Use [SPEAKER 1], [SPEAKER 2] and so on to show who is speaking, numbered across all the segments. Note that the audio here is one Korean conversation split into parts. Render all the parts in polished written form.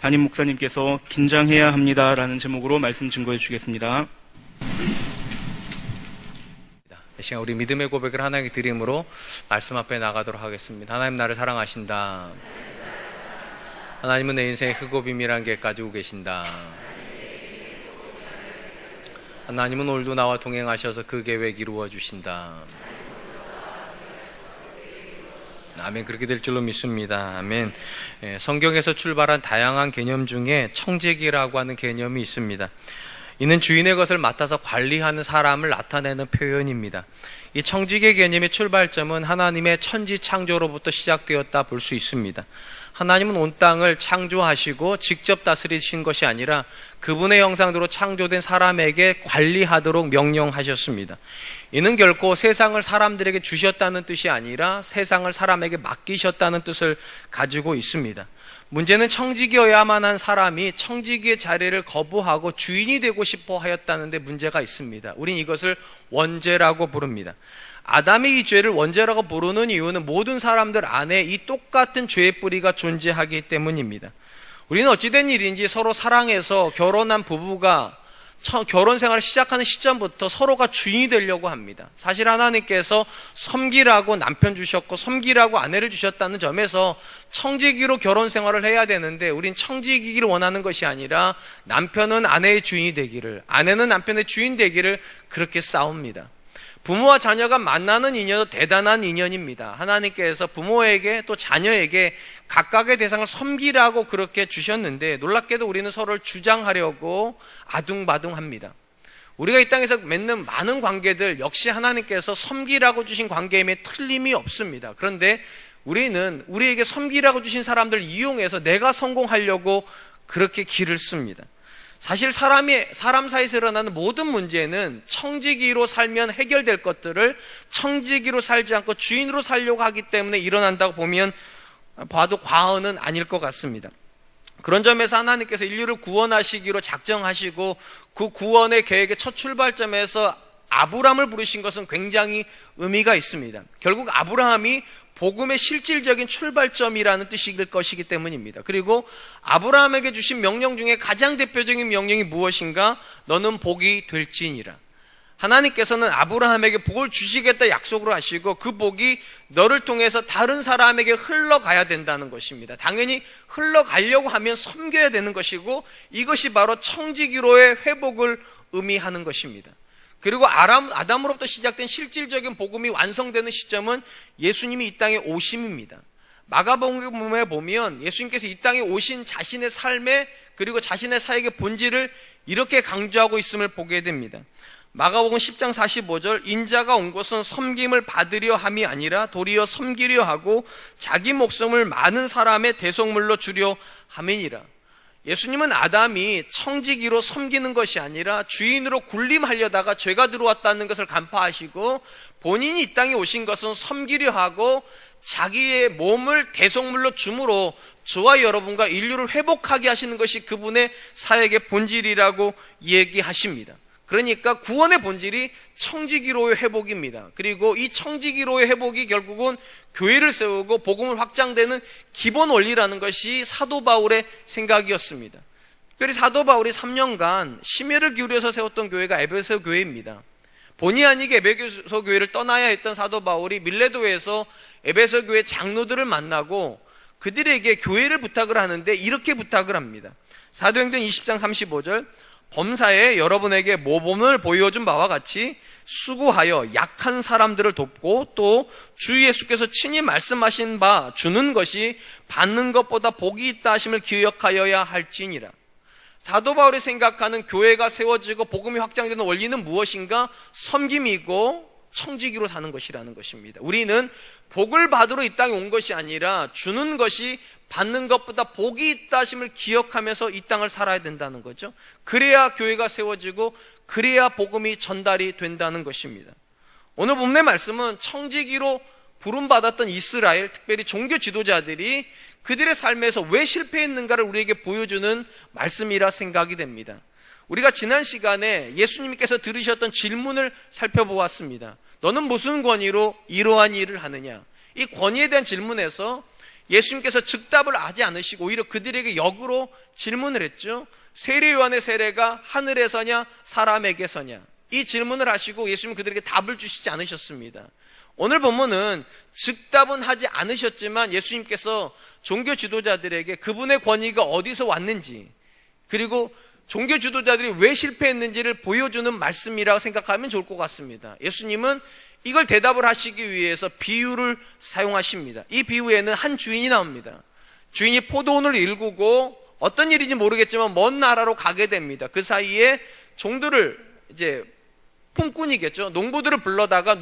[SPEAKER 1] 담임 목사님께서 긴장해야 합니다라는 제목으로 말씀 증거해 주시겠습니다.
[SPEAKER 2] 이 시간 우리 믿음의 고백을 하나님께 드림으로 말씀 앞에 나가도록 하겠습니다. 하나님 나를 사랑하신다. 하나님은 내 인생의 크고 비밀한 계획 가지고 계신다. 하나님은 오늘도 나와 동행하셔서 그 계획 이루어 주신다. 아멘. 그렇게 될 줄로 믿습니다. 아멘. 성경에서 출발한 다양한 개념 중에 청지기라고 하는 개념이 있습니다. 이는 주인의 것을 맡아서 관리하는 사람을 나타내는 표현입니다. 이 청지기의 개념의 출발점은 하나님의 천지 창조로부터 시작되었다 볼 수 있습니다. 하나님은 온 땅을 창조하시고 직접 다스리신 것이 아니라 그분의 형상대로 창조된 사람에게 관리하도록 명령하셨습니다. 이는 결코 세상을 사람들에게 주셨다는 뜻이 아니라 세상을 사람에게 맡기셨다는 뜻을 가지고 있습니다. 문제는 청지기여야만 한 사람이 청지기의 자리를 거부하고 주인이 되고 싶어 하였다는 데 문제가 있습니다. 우린 이것을 원죄라고 부릅니다. 아담이 이 죄를 원죄라고 부르는 이유는 모든 사람들 안에 이 똑같은 죄의 뿌리가 존재하기 때문입니다. 우리는 어찌된 일인지 서로 사랑해서 결혼한 부부가 결혼 생활을 시작하는 시점부터 서로가 주인이 되려고 합니다. 사실 하나님께서 섬기라고 남편 주셨고 섬기라고 아내를 주셨다는 점에서 청지기로 결혼 생활을 해야 되는데 우린 청지기를 원하는 것이 아니라 남편은 아내의 주인이 되기를, 아내는 남편의 주인 되기를 그렇게 싸웁니다. 부모와 자녀가 만나는 인연도 대단한 인연입니다. 하나님께서 부모에게 또 자녀에게 각각의 대상을 섬기라고 그렇게 주셨는데 놀랍게도 우리는 서로를 주장하려고 아둥바둥합니다. 우리가 이 땅에서 맺는 많은 관계들 역시 하나님께서 섬기라고 주신 관계임에 틀림이 없습니다. 그런데 우리는 우리에게 섬기라고 주신 사람들을 이용해서 내가 성공하려고 그렇게 길을 씁니다. 사실 사람 사이에서 일어나는 모든 문제는 청지기로 살면 해결될 것들을 청지기로 살지 않고 주인으로 살려고 하기 때문에 일어난다고 봐도 과언은 아닐 것 같습니다. 그런 점에서 하나님께서 인류를 구원하시기로 작정하시고 그 구원의 계획의 첫 출발점에서 아브라함을 부르신 것은 굉장히 의미가 있습니다. 결국 아브라함이 복음의 실질적인 출발점이라는 뜻일 것이기 때문입니다. 그리고 아브라함에게 주신 명령 중에 가장 대표적인 명령이 무엇인가? 너는 복이 될지니라. 하나님께서는 아브라함에게 복을 주시겠다 약속으로 하시고 그 복이 너를 통해서 다른 사람에게 흘러가야 된다는 것입니다. 당연히 흘러가려고 하면 섬겨야 되는 것이고 이것이 바로 청지기로의 회복을 의미하는 것입니다. 그리고 아담으로부터 시작된 실질적인 복음이 완성되는 시점은 예수님이 이 땅에 오심입니다. 마가복음에 보면 예수님께서 이 땅에 오신 자신의 삶에 그리고 자신의 사역의 본질을 이렇게 강조하고 있음을 보게 됩니다. 마가복음 10장 45절 인자가 온 것은 섬김을 받으려 함이 아니라 도리어 섬기려 하고 자기 목숨을 많은 사람의 대속물로 주려 함이니라. 예수님은 아담이 청지기로 섬기는 것이 아니라 주인으로 군림하려다가 죄가 들어왔다는 것을 간파하시고 본인이 이 땅에 오신 것은 섬기려 하고 자기의 몸을 대속물로 줌으로 저와 여러분과 인류를 회복하게 하시는 것이 그분의 사역의 본질이라고 얘기하십니다. 그러니까 구원의 본질이 청지기로의 회복입니다. 그리고 이 청지기로의 회복이 결국은 교회를 세우고 복음을 확장되는 기본 원리라는 것이 사도 바울의 생각이었습니다. 특별히 사도 바울이 3년간 심혈을 기울여서 세웠던 교회가 에베소 교회입니다. 본의 아니게 에베소 교회를 떠나야 했던 사도 바울이 밀레도에서 에베소 교회 장로들을 만나고 그들에게 교회를 부탁을 하는데 이렇게 부탁을 합니다. 사도행전 20장 35절 범사에 여러분에게 모범을 보여준 바와 같이 수고하여 약한 사람들을 돕고 또 주 예수께서 친히 말씀하신 바 주는 것이 받는 것보다 복이 있다 하심을 기억하여야 할지니라. 사도 바울이 생각하는 교회가 세워지고 복음이 확장되는 원리는 무엇인가? 섬김이고 청지기로 사는 것이라는 것입니다. 우리는 복을 받으러 이 땅에 온 것이 아니라 주는 것이 받는 것보다 복이 있다 하심을 기억하면서 이 땅을 살아야 된다는 거죠. 그래야 교회가 세워지고 그래야 복음이 전달이 된다는 것입니다. 오늘 본문의 말씀은 청지기로 부름받았던 이스라엘, 특별히 종교 지도자들이 그들의 삶에서 왜 실패했는가를 우리에게 보여주는 말씀이라 생각이 됩니다. 우리가 지난 시간에 예수님께서 들으셨던 질문을 살펴보았습니다. 너는 무슨 권위로 이러한 일을 하느냐? 이 권위에 대한 질문에서 예수님께서 즉답을 하지 않으시고 오히려 그들에게 역으로 질문을 했죠. 세례 요한의 세례가 하늘에서냐 사람에게서냐, 이 질문을 하시고 예수님은 그들에게 답을 주시지 않으셨습니다. 오늘 본문은 즉답은 하지 않으셨지만 예수님께서 종교 지도자들에게 그분의 권위가 어디서 왔는지, 그리고 종교 지도자들이 왜 실패했는지를 보여주는 말씀이라고 생각하면 좋을 것 같습니다. 예수님은 이걸 대답을 하시기 위해서 비유를 사용하십니다. 이 비유에는 한 주인이 나옵니다. 주인이 포도원을 일구고 어떤 일인지 모르겠지만 먼 나라로 가게 됩니다. 그 사이에 종들을, 이제 품꾼이겠죠, 농부들을 불러다가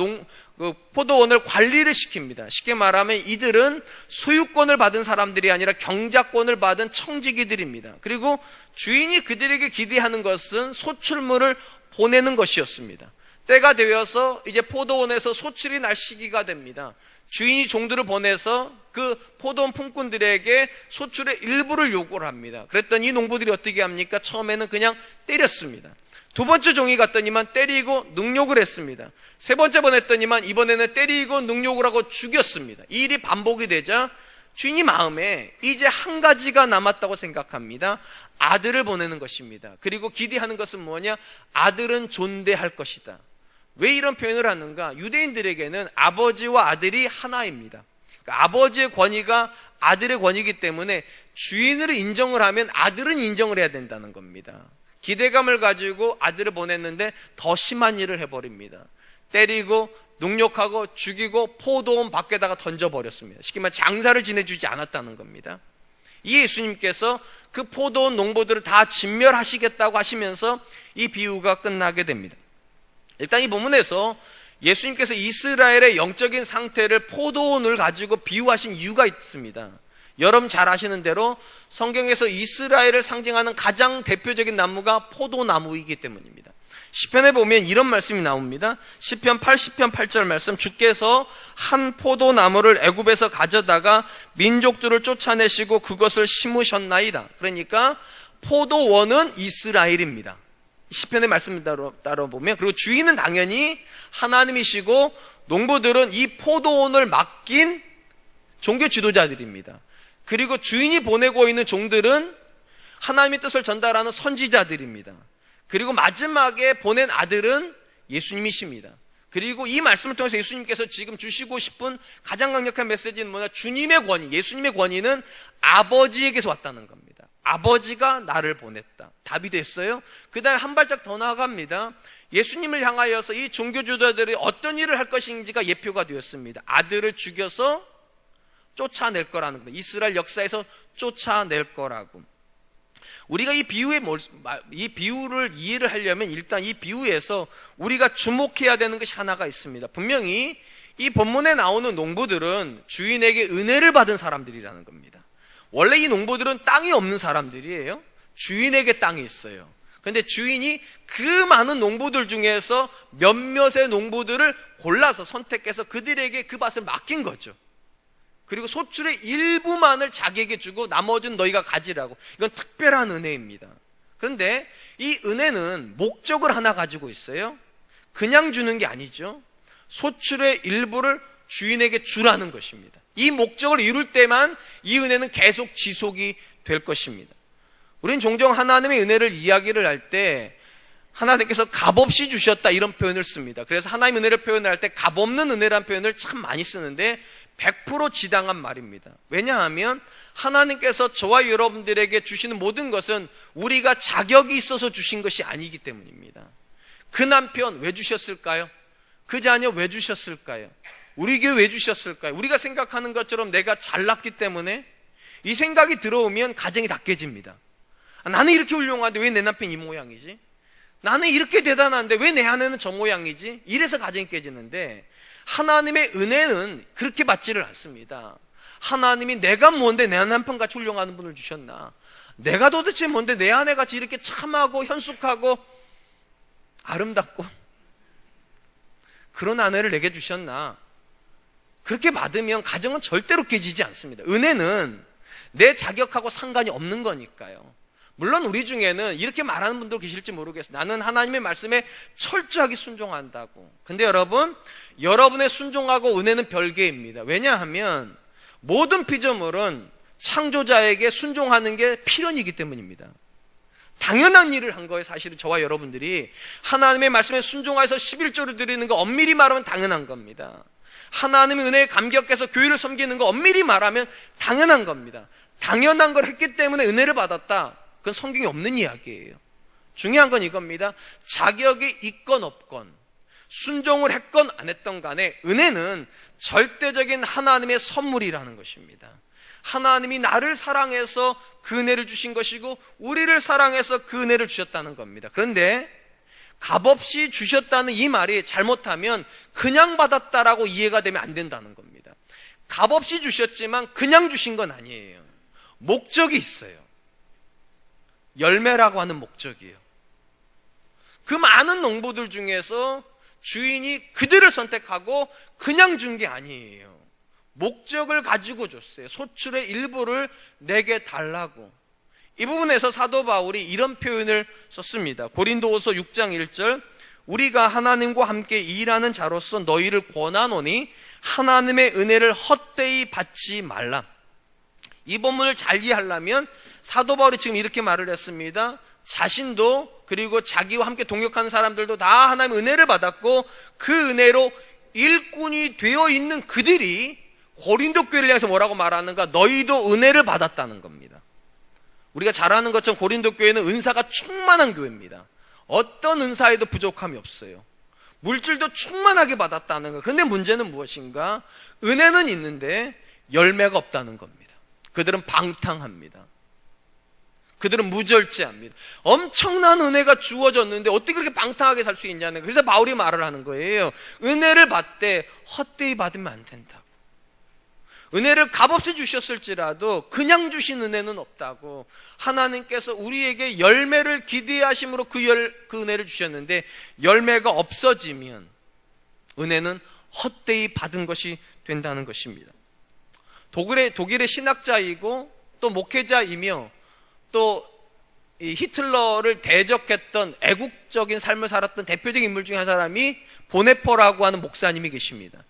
[SPEAKER 2] 포도원을 관리를 시킵니다. 쉽게 말하면 이들은 소유권을 받은 사람들이 아니라 경작권을 받은 청지기들입니다. 그리고 주인이 그들에게 기대하는 것은 소출물을 보내는 것이었습니다. 때가 되어서 이제 포도원에서 소출이 날 시기가 됩니다. 주인이 종들을 보내서 그 포도원 품꾼들에게 소출의 일부를 요구를 합니다. 그랬더니 이 농부들이 어떻게 합니까? 처음에는 그냥 때렸습니다. 두 번째 종이 갔더니만 때리고 능욕을 했습니다. 세 번째 번 했더니만 이번에는 때리고 능욕을 하고 죽였습니다. 이 일이 반복이 되자 주인이 마음에 이제 한 가지가 남았다고 생각합니다. 아들을 보내는 것입니다. 그리고 기대하는 것은 뭐냐? 아들은 존대할 것이다. 왜 이런 표현을 하는가? 유대인들에게는 아버지와 아들이 하나입니다. 그러니까 아버지의 권위가 아들의 권위이기 때문에 주인을 인정을 하면 아들은 인정을 해야 된다는 겁니다. 기대감을 가지고 아들을 보냈는데 더 심한 일을 해버립니다. 때리고 능욕하고 죽이고 포도원 밖에다가 던져버렸습니다. 쉽게 말해 장사를 지내주지 않았다는 겁니다. 이 예수님께서 그 포도원 농부들을 다 진멸하시겠다고 하시면서 이 비유가 끝나게 됩니다. 일단 이 본문에서 예수님께서 이스라엘의 영적인 상태를 포도원을 가지고 비유하신 이유가 있습니다. 여러분 잘 아시는 대로 성경에서 이스라엘을 상징하는 가장 대표적인 나무가 포도나무이기 때문입니다. 시편에 보면 이런 말씀이 나옵니다. 시편 80편 8절 말씀, 주께서 한 포도나무를 애굽에서 가져다가 민족들을 쫓아내시고 그것을 심으셨나이다. 그러니까 포도원은 이스라엘입니다. 시편의 말씀을 따라 보면, 그리고 주인은 당연히 하나님이시고 농부들은 이 포도원을 맡긴 종교 지도자들입니다. 그리고 주인이 보내고 있는 종들은 하나님의 뜻을 전달하는 선지자들입니다. 그리고 마지막에 보낸 아들은 예수님이십니다. 그리고 이 말씀을 통해서 예수님께서 지금 주시고 싶은 가장 강력한 메시지는 뭐냐? 주님의 권위, 예수님의 권위는 아버지에게서 왔다는 겁니다. 아버지가 나를 보냈다. 답이 됐어요. 그 다음에 한 발짝 더 나아갑니다. 예수님을 향하여서 이 종교주도자들이 어떤 일을 할 것인지가 예표가 되었습니다. 아들을 죽여서 쫓아낼 거라는 겁니다. 이스라엘 역사에서 쫓아낼 거라고. 우리가 이 비유를 이해를 하려면 일단 이 비유에서 우리가 주목해야 되는 것이 하나가 있습니다. 분명히 이 본문에 나오는 농부들은 주인에게 은혜를 받은 사람들이라는 겁니다. 원래 이 농부들은 땅이 없는 사람들이에요. 주인에게 땅이 있어요. 그런데 주인이 그 많은 농부들 중에서 몇몇의 농부들을 골라서 선택해서 그들에게 그 밭을 맡긴 거죠. 그리고 소출의 일부만을 자기에게 주고 나머지는 너희가 가지라고. 이건 특별한 은혜입니다. 그런데 이 은혜는 목적을 하나 가지고 있어요. 그냥 주는 게 아니죠. 소출의 일부를 주인에게 주라는 것입니다. 이 목적을 이룰 때만 이 은혜는 계속 지속이 될 것입니다. 우리는 종종 하나님의 은혜를 이야기를 할 때 하나님께서 값없이 주셨다 이런 표현을 씁니다. 그래서 하나님의 은혜를 표현할 때 값없는 은혜라는 표현을 참 많이 쓰는데 100% 지당한 말입니다. 왜냐하면 하나님께서 저와 여러분들에게 주시는 모든 것은 우리가 자격이 있어서 주신 것이 아니기 때문입니다. 그 남편 왜 주셨을까요? 그 자녀 왜 주셨을까요? 우리 교회 왜 주셨을까요? 우리가 생각하는 것처럼 내가 잘났기 때문에 이 생각이 들어오면 가정이 다 깨집니다. 나는 이렇게 훌륭한데 왜 내 남편 이 모양이지? 나는 이렇게 대단한데 왜 내 아내는 저 모양이지? 이래서 가정이 깨지는데 하나님의 은혜는 그렇게 받지를 않습니다. 하나님이 내가 뭔데 내 남편같이 훌륭한 분을 주셨나? 내가 도대체 뭔데 내 아내같이 이렇게 참하고 현숙하고 아름답고 그런 아내를 내게 주셨나? 그렇게 받으면 가정은 절대로 깨지지 않습니다. 은혜는 내 자격하고 상관이 없는 거니까요. 물론 우리 중에는 이렇게 말하는 분도 계실지 모르겠어요. 나는 하나님의 말씀에 철저하게 순종한다고. 근데 여러분, 여러분의 순종하고 은혜는 별개입니다. 왜냐하면
[SPEAKER 3] 모든 피조물은 창조자에게 순종하는 게 필연이기 때문입니다. 당연한 일을 한 거예요. 사실은 저와 여러분들이 하나님의 말씀에 순종해서 11조를 드리는 거 엄밀히 말하면 당연한 겁니다. 하나님의 은혜에 감격해서 교회를 섬기는 거 엄밀히 말하면 당연한 겁니다. 당연한 걸 했기 때문에 은혜를 받았다. 그건 성경에 없는 이야기예요. 중요한 건 이겁니다. 자격이 있건 없건 순종을 했건 안 했던 간에 은혜는 절대적인 하나님의 선물이라는 것입니다. 하나님이 나를 사랑해서 그 은혜를 주신 것이고 우리를 사랑해서 그 은혜를 주셨다는 겁니다. 그런데 값없이 주셨다는 이 말이 잘못하면 그냥 받았다라고 이해가 되면 안 된다는 겁니다. 값없이 주셨지만 그냥 주신 건 아니에요. 목적이 있어요. 열매라고 하는 목적이에요. 그 많은 농부들 중에서 주인이 그들을 선택하고 그냥 준 게 아니에요. 목적을 가지고 줬어요. 소출의 일부를 내게 달라고. 이 부분에서 사도 바울이 이런 표현을 썼습니다. 고린도후서 6장 1절, 우리가 하나님과 함께 일하는 자로서 너희를 권하노니 하나님의 은혜를 헛되이 받지 말라. 이 본문을 잘 이해하려면 사도 바울이 지금 이렇게 말을 했습니다. 자신도 그리고 자기와 함께 동역하는 사람들도 다 하나님의 은혜를 받았고 그 은혜로 일꾼이 되어 있는 그들이 고린도 교회를 향해서 뭐라고 말하는가? 너희도 은혜를 받았다는 겁니다. 우리가 잘 아는 것처럼 고린도 교회는 은사가 충만한 교회입니다. 어떤 은사에도 부족함이 없어요. 물질도 충만하게 받았다는 거. 그런데 문제는 무엇인가? 은혜는 있는데 열매가 없다는 겁니다. 그들은 방탕합니다. 그들은 무절제합니다. 엄청난 은혜가 주어졌는데 어떻게 그렇게 방탕하게 살 수 있냐는 거예요. 그래서 바울이 말을 하는 거예요. 은혜를 받되 헛되이 받으면 안 된다고. 은혜를 값없이 주셨을지라도 그냥 주신 은혜는 없다고. 하나님께서 우리에게 열매를 기대하심으로 그 은혜를 주셨는데 열매가 없어지면 은혜는 헛되이 받은 것이 된다는 것입니다. 독일의 신학자이고 또 목회자이며 또 이 히틀러를 대적했던 애국적인 삶을 살았던 대표적인 인물 중에 한 사람이 보네퍼라고 하는 목사님이 계십니다.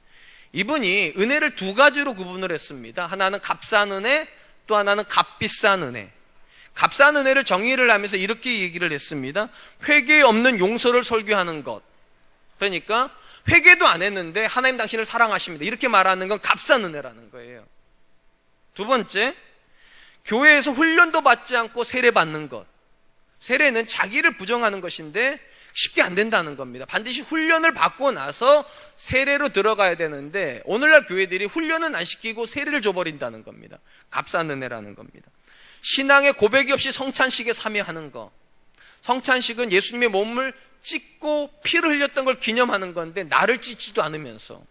[SPEAKER 3] 이분이 은혜를 두 가지로 구분을 했습니다. 하나는 값싼 은혜, 또 하나는 값비싼 은혜. 값싼 은혜를 정의를 하면서 이렇게 얘기를 했습니다. 회개 없는 용서를 설교하는 것. 그러니까 회개도 안 했는데 하나님 당신을 사랑하십니다. 이렇게 말하는 건 값싼 은혜라는 거예요. 두 번째, 교회에서 훈련도 받지 않고 세례받는 것. 세례는 자기를 부정하는 것인데 쉽게 안 된다는 겁니다. 반드시 훈련을 받고 나서 세례로 들어가야 되는데 오늘날 교회들이 훈련은 안 시키고 세례를 줘버린다는 겁니다. 값싼 은혜라는 겁니다. 신앙의 고백이 없이 성찬식에 참여하는 것. 성찬식은 예수님의 몸을 찢고 피를 흘렸던 걸 기념하는 건데 나를 찢지도 않으면서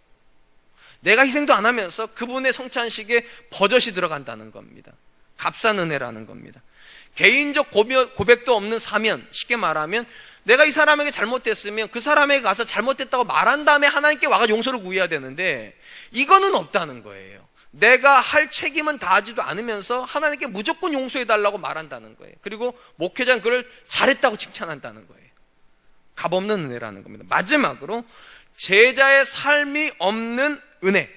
[SPEAKER 3] 내가 희생도 안 하면서 그분의 성찬식에 버젓이 들어간다는 겁니다. 값싼 은혜라는 겁니다. 개인적 고백도 없는 사면, 쉽게 말하면 내가 이 사람에게 잘못했으면 그 사람에게 가서 잘못했다고 말한 다음에 하나님께 와가 용서를 구해야 되는데 이거는 없다는 거예요. 내가 할 책임은 다하지도 않으면서 하나님께 무조건 용서해달라고 말한다는 거예요. 그리고 목회자는 그걸 잘했다고 칭찬한다는 거예요. 값없는 은혜라는 겁니다. 마지막으로 제자의 삶이 없는 은혜.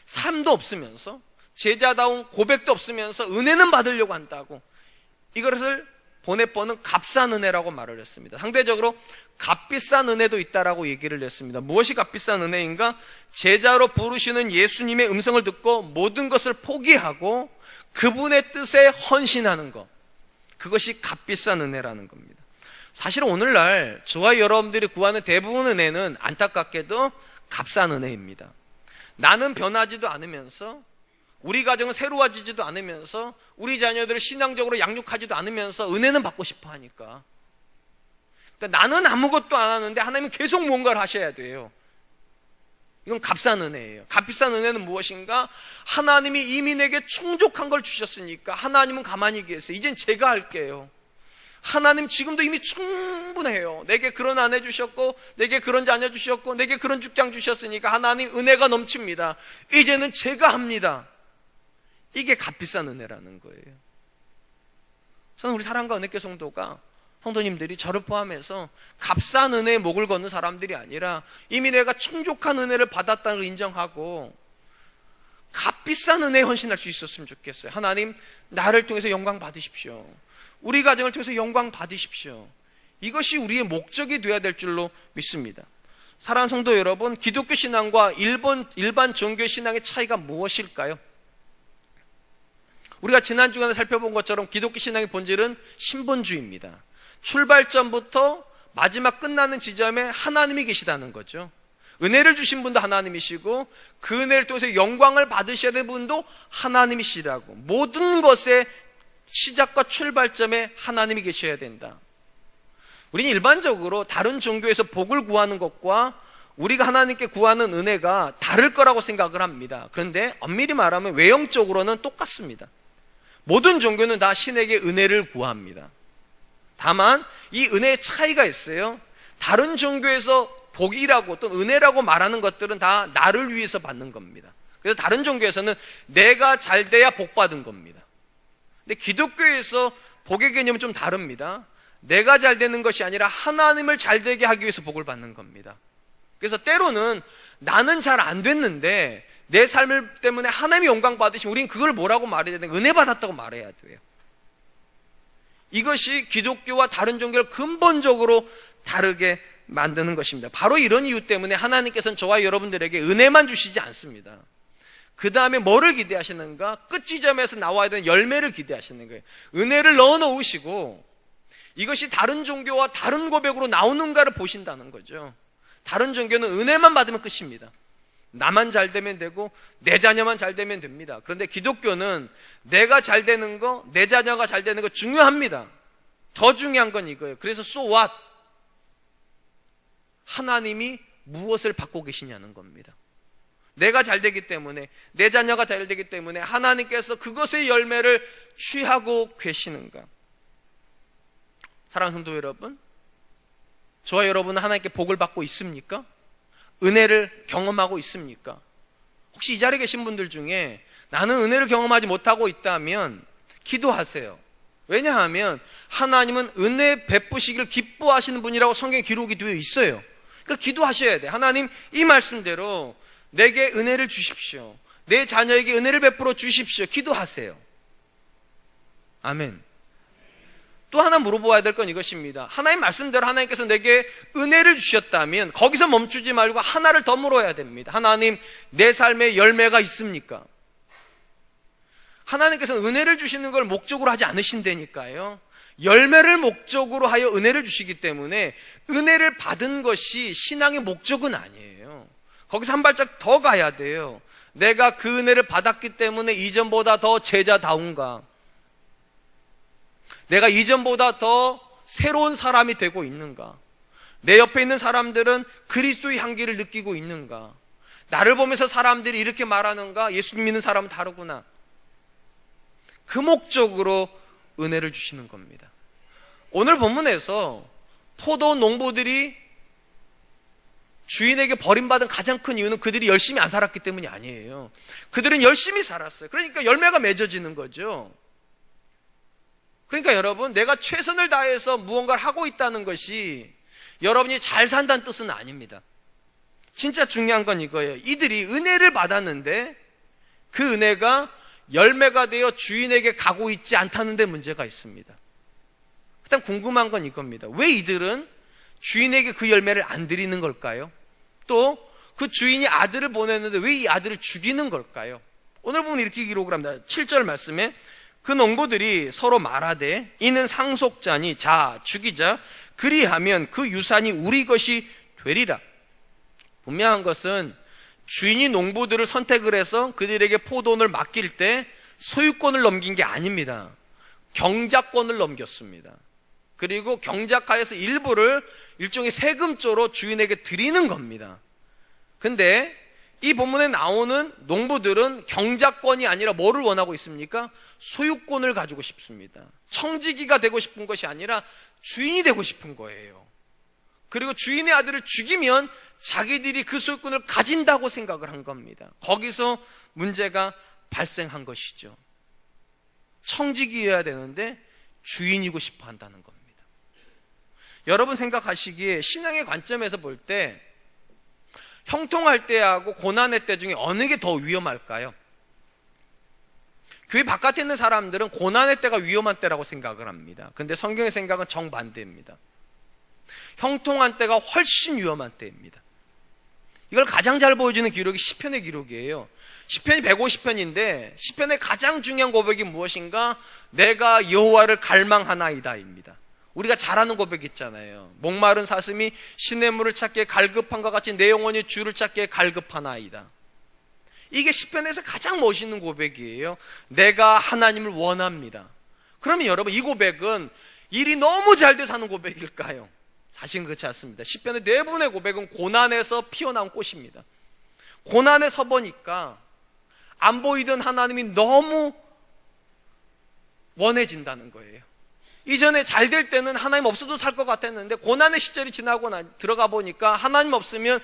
[SPEAKER 3] 삶도 없으면서 제자다운 고백도 없으면서 은혜는 받으려고 한다고. 이것을 보네퍼는 값싼 은혜라고 말을 했습니다. 상대적으로 값비싼 은혜도 있다라고 얘기를 했습니다. 무엇이 값비싼 은혜인가? 제자로 부르시는 예수님의 음성을 듣고 모든 것을 포기하고 그분의 뜻에 헌신하는 것. 그것이 값비싼 은혜라는 겁니다. 사실은 오늘날 저와 여러분들이 구하는 대부분 은혜는 안타깝게도 값싼 은혜입니다. 나는 변하지도 않으면서 우리 가정은 새로워지지도 않으면서 우리 자녀들을 신앙적으로 양육하지도 않으면서 은혜는 받고 싶어 하니까. 그러니까 나는 아무것도 안 하는데 하나님은 계속 뭔가를 하셔야 돼요. 이건 값싼 은혜예요. 값비싼 은혜는 무엇인가? 하나님이 이미 내게 충족한 걸 주셨으니까 하나님은 가만히 계세요. 이젠 제가 할게요. 하나님 지금도 이미 충분해요. 내게 그런 아내 주셨고 내게 그런 자녀 주셨고 내게 그런 직장 주셨으니까 하나님 은혜가 넘칩니다. 이제는 제가 합니다. 이게 값비싼 은혜라는 거예요. 저는 우리 사랑과 은혜교 성도가 성도님들이 저를 포함해서 값싼 은혜에 목을 거는 사람들이 아니라 이미 내가 충족한 은혜를 받았다는 걸 인정하고 값비싼 은혜에 헌신할 수 있었으면 좋겠어요. 하나님, 나를 통해서 영광 받으십시오. 우리 가정을 통해서 영광 받으십시오. 이것이 우리의 목적이 되어야 될 줄로 믿습니다. 사랑하는 성도 여러분, 기독교 신앙과 일반 종교 신앙의 차이가 무엇일까요? 우리가 지난 주간에 살펴본 것처럼 기독교 신앙의 본질은 신본주의입니다. 출발점부터 마지막 끝나는 지점에 하나님이 계시다는 거죠. 은혜를 주신 분도 하나님이시고 그 은혜를 통해서 영광을 받으셔야 되는 분도 하나님이시라고. 모든 것의 시작과 출발점에 하나님이 계셔야 된다. 우리는 일반적으로 다른 종교에서 복을 구하는 것과 우리가 하나님께 구하는 은혜가 다를 거라고 생각을 합니다. 그런데 엄밀히 말하면 외형적으로는 똑같습니다. 모든 종교는 다 신에게 은혜를 구합니다. 다만 이 은혜의 차이가 있어요. 다른 종교에서 복이라고 또 은혜라고 말하는 것들은 다 나를 위해서 받는 겁니다. 그래서 다른 종교에서는 내가 잘 돼야 복 받은 겁니다. 근데 기독교에서 복의 개념은 좀 다릅니다. 내가 잘 되는 것이 아니라 하나님을 잘 되게 하기 위해서 복을 받는 겁니다. 그래서 때로는 나는 잘 안 됐는데 내 삶 때문에 하나님이 영광 받으시면 우리는 그걸 뭐라고 말해야 되는 거예요? 은혜 받았다고 말해야 돼요. 이것이 기독교와 다른 종교를 근본적으로 다르게 만드는 것입니다. 바로 이런 이유 때문에 하나님께서는 저와 여러분들에게 은혜만 주시지 않습니다. 그 다음에 뭐를 기대하시는가? 끝 지점에서 나와야 되는 열매를 기대하시는 거예요. 은혜를 넣어 놓으시고 이것이 다른 종교와 다른 고백으로 나오는가를 보신다는 거죠. 다른 종교는 은혜만 받으면 끝입니다. 나만 잘 되면 되고 내 자녀만 잘 되면 됩니다. 그런데 기독교는 내가 잘 되는 거, 내 자녀가 잘 되는 거 중요합니다. 더 중요한 건 이거예요. 그래서 so what? 하나님이 무엇을 받고 계시냐는 겁니다. 내가 잘 되기 때문에, 내 자녀가 잘 되기 때문에 하나님께서 그것의 열매를 취하고 계시는가? 사랑하는 성도 여러분, 저와 여러분은 하나님께 복을 받고 있습니까? 은혜를 경험하고 있습니까? 혹시 이 자리에 계신 분들 중에 나는 은혜를 경험하지 못하고 있다면 기도하세요. 왜냐하면 하나님은 은혜 베푸시기를 기뻐하시는 분이라고 성경에 기록이 되어 있어요. 그러니까 기도하셔야 돼. 하나님, 이 말씀대로 내게 은혜를 주십시오. 내 자녀에게 은혜를 베풀어 주십시오. 기도하세요. 아멘. 또 하나 물어보아야 될 건 이것입니다. 하나님 말씀대로 하나님께서 내게 은혜를 주셨다면 거기서 멈추지 말고 하나를 더 물어야 됩니다. 하나님, 내 삶에 열매가 있습니까? 하나님께서는 은혜를 주시는 걸 목적으로 하지 않으신다니까요. 열매를 목적으로 하여 은혜를 주시기 때문에 은혜를 받은 것이 신앙의 목적은 아니에요. 거기서 한 발짝 더 가야 돼요. 내가 그 은혜를 받았기 때문에 이전보다 더 제자다운가? 내가 이전보다 더 새로운 사람이 되고 있는가? 내 옆에 있는 사람들은 그리스도의 향기를 느끼고 있는가? 나를 보면서 사람들이 이렇게 말하는가? 예수 믿는 사람은 다르구나. 그 목적으로 은혜를 주시는 겁니다. 오늘 본문에서 포도 농부들이 주인에게 버림받은 가장 큰 이유는 그들이 열심히 안 살았기 때문이 아니에요. 그들은 열심히 살았어요. 그러니까 열매가 맺어지는 거죠. 그러니까 여러분, 내가 최선을 다해서 무언가를 하고 있다는 것이 여러분이 잘 산다는 뜻은 아닙니다. 진짜 중요한 건 이거예요. 이들이 은혜를 받았는데 그 은혜가 열매가 되어 주인에게 가고 있지 않다는 데 문제가 있습니다. 일단 궁금한 건 이겁니다. 왜 이들은 주인에게 그 열매를 안 드리는 걸까요? 또 그 주인이 아들을 보냈는데 왜 이 아들을 죽이는 걸까요? 오늘 보면 이렇게 기록을 합니다. 7절 말씀에 그 농부들이 서로 말하되 이는 상속자니 자 죽이자 그리하면 그 유산이 우리 것이 되리라. 분명한 것은 주인이 농부들을 선택을 해서 그들에게 포도원을 맡길 때 소유권을 넘긴 게 아닙니다. 경작권을 넘겼습니다. 그리고 경작하여서 일부를 일종의 세금조로 주인에게 드리는 겁니다. 근데 이 본문에 나오는 농부들은 경작권이 아니라 뭐를 원하고 있습니까? 소유권을 가지고 싶습니다. 청지기가 되고 싶은 것이 아니라 주인이 되고 싶은 거예요. 그리고 주인의 아들을 죽이면 자기들이 그 소유권을 가진다고 생각을 한 겁니다. 거기서 문제가 발생한 것이죠. 청지기여야 되는데 주인이고 싶어 한다는 겁니다. 여러분 생각하시기에 신앙의 관점에서 볼 때 형통할 때하고 고난의 때 중에 어느 게 더 위험할까요? 교회 바깥에 있는 사람들은 고난의 때가 위험한 때라고 생각을 합니다. 근데 성경의 생각은 정반대입니다. 형통한 때가 훨씬 위험한 때입니다. 이걸 가장 잘 보여주는 기록이 시편의 기록이에요. 시편이 150편인데 시편의 가장 중요한 고백이 무엇인가? 내가 여호와를 갈망하나이다입니다. 우리가 잘 아는 고백 있잖아요. 목마른 사슴이 시냇물을 찾기에 갈급한과 같이 내 영혼이 주를 찾기에 갈급하나이다. 이게 시편에서 가장 멋있는 고백이에요. 내가 하나님을 원합니다. 그러면 여러분, 이 고백은 일이 너무 잘 돼서 하는 고백일까요? 사실은 그렇지 않습니다. 시편의 대부분의 고백은 고난에서 피어나온 꽃입니다. 고난에 서보니까 안 보이던 하나님이 너무 원해진다는 거예요. 이전에 잘 될 때는 하나님 없어도 살 것 같았는데 고난의 시절이 지나고 들어가 보니까 하나님 없으면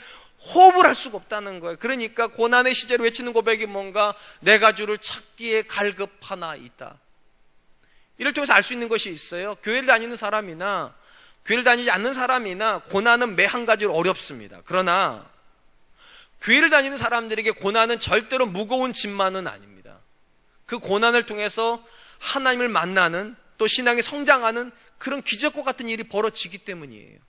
[SPEAKER 3] 호흡을 할 수가 없다는 거예요. 그러니까 고난의 시절에 외치는 고백이 뭔가 내가 주를 찾기에 갈급하나이다. 이를 통해서 알 수 있는 것이 있어요. 교회를 다니는 사람이나 교회를 다니지 않는 사람이나 고난은 매 한 가지로 어렵습니다. 그러나 교회를 다니는 사람들에게 고난은 절대로 무거운 짐만은 아닙니다. 그 고난을 통해서 하나님을 만나는, 또 신앙이 성장하는 그런 기적과 같은 일이 벌어지기 때문이에요.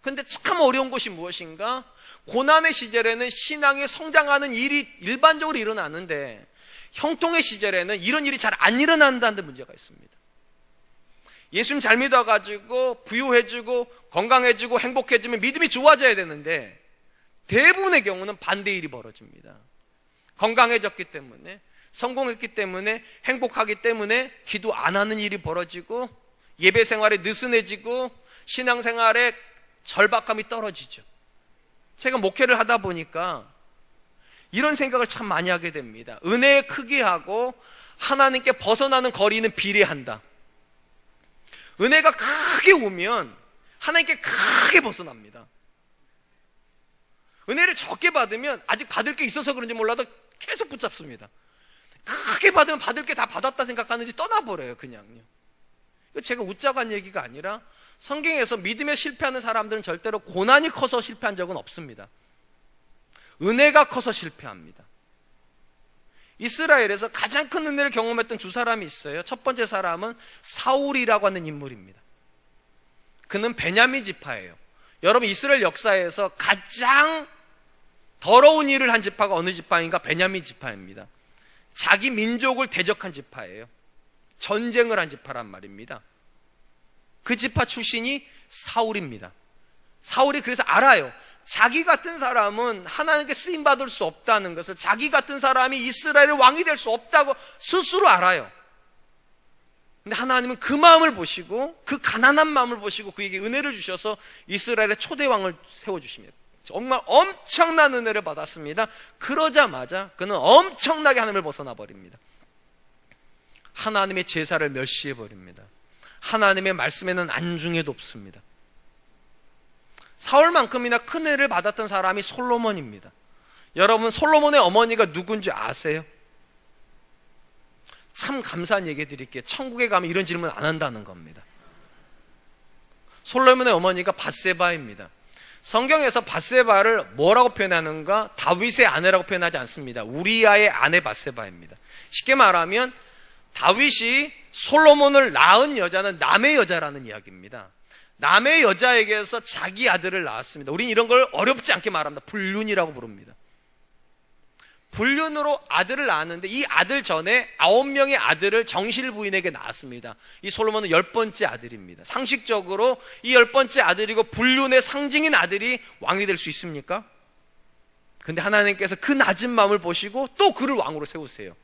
[SPEAKER 3] 그런데 참 어려운 것이 무엇인가? 고난의 시절에는 신앙이 성장하는 일이 일반적으로 일어나는데 형통의 시절에는 이런 일이 잘 안 일어난다는 문제가 있습니다. 예수님 잘 믿어가지고 부유해지고 건강해지고 행복해지면 믿음이 좋아져야 되는데 대부분의 경우는 반대 일이 벌어집니다. 건강해졌기 때문에, 성공했기 때문에, 행복하기 때문에 기도 안 하는 일이 벌어지고 예배 생활에 느슨해지고 신앙생활에 절박함이 떨어지죠. 제가 목회를 하다 보니까 이런 생각을 참 많이 하게 됩니다. 은혜의 크기하고 하나님께 벗어나는 거리는 비례한다. 은혜가 크게 오면 하나님께 크게 벗어납니다. 은혜를 적게 받으면 아직 받을 게 있어서 그런지 몰라도 계속 붙잡습니다. 크게 받으면 받을 게 다 받았다 생각하는지 떠나버려요, 그냥요. 제가 웃자고 한 얘기가 아니라 성경에서 믿음에 실패하는 사람들은 절대로 고난이 커서 실패한 적은 없습니다. 은혜가 커서 실패합니다. 이스라엘에서 가장 큰 은혜를 경험했던 두 사람이 있어요. 첫 번째 사람은 사울이라고 하는 인물입니다. 그는 베냐민 지파예요. 여러분, 이스라엘 역사에서 가장 더러운 일을 한 지파가 어느 지파인가? 베냐민 지파입니다. 자기 민족을 대적한 지파예요. 전쟁을 한 지파란 말입니다. 그 지파 출신이 사울입니다. 사울이 그래서 알아요. 자기 같은 사람은 하나님께 쓰임받을 수 없다는 것을, 자기 같은 사람이 이스라엘의 왕이 될 수 없다고 스스로 알아요. 근데 하나님은 그 마음을 보시고, 그 가난한 마음을 보시고 그에게 은혜를 주셔서 이스라엘의 초대 왕을 세워주십니다. 정말 엄청난 은혜를 받았습니다. 그러자마자 그는 엄청나게 하나님을 벗어나 버립니다. 하나님의 제사를 멸시해 버립니다. 하나님의 말씀에는 안중에도 없습니다. 사울만큼이나 큰 은혜를 받았던 사람이 솔로몬입니다. 여러분, 솔로몬의 어머니가 누군지 아세요? 참 감사한 얘기 드릴게요. 천국에 가면 이런 질문 안 한다는 겁니다. 솔로몬의 어머니가 밧세바입니다. 성경에서 밧세바를 뭐라고 표현하는가? 다윗의 아내라고 표현하지 않습니다. 우리아의 아내 밧세바입니다. 쉽게 말하면 다윗이 솔로몬을 낳은 여자는 남의 여자라는 이야기입니다. 남의 여자에게서 자기 아들을 낳았습니다. 우린 이런 걸 어렵지 않게 말합니다. 불륜이라고 부릅니다. 불륜으로 아들을 낳았는데 이 아들 전에 9명의 아들을 정실 부인에게 낳았습니다. 이 솔로몬은 10번째 아들입니다. 상식적으로 이 10번째 아들이고 불륜의 상징인 아들이 왕이 될 수 있습니까? 근데 하나님께서 그 낮은 마음을 보시고 또 그를 왕으로 세우세요.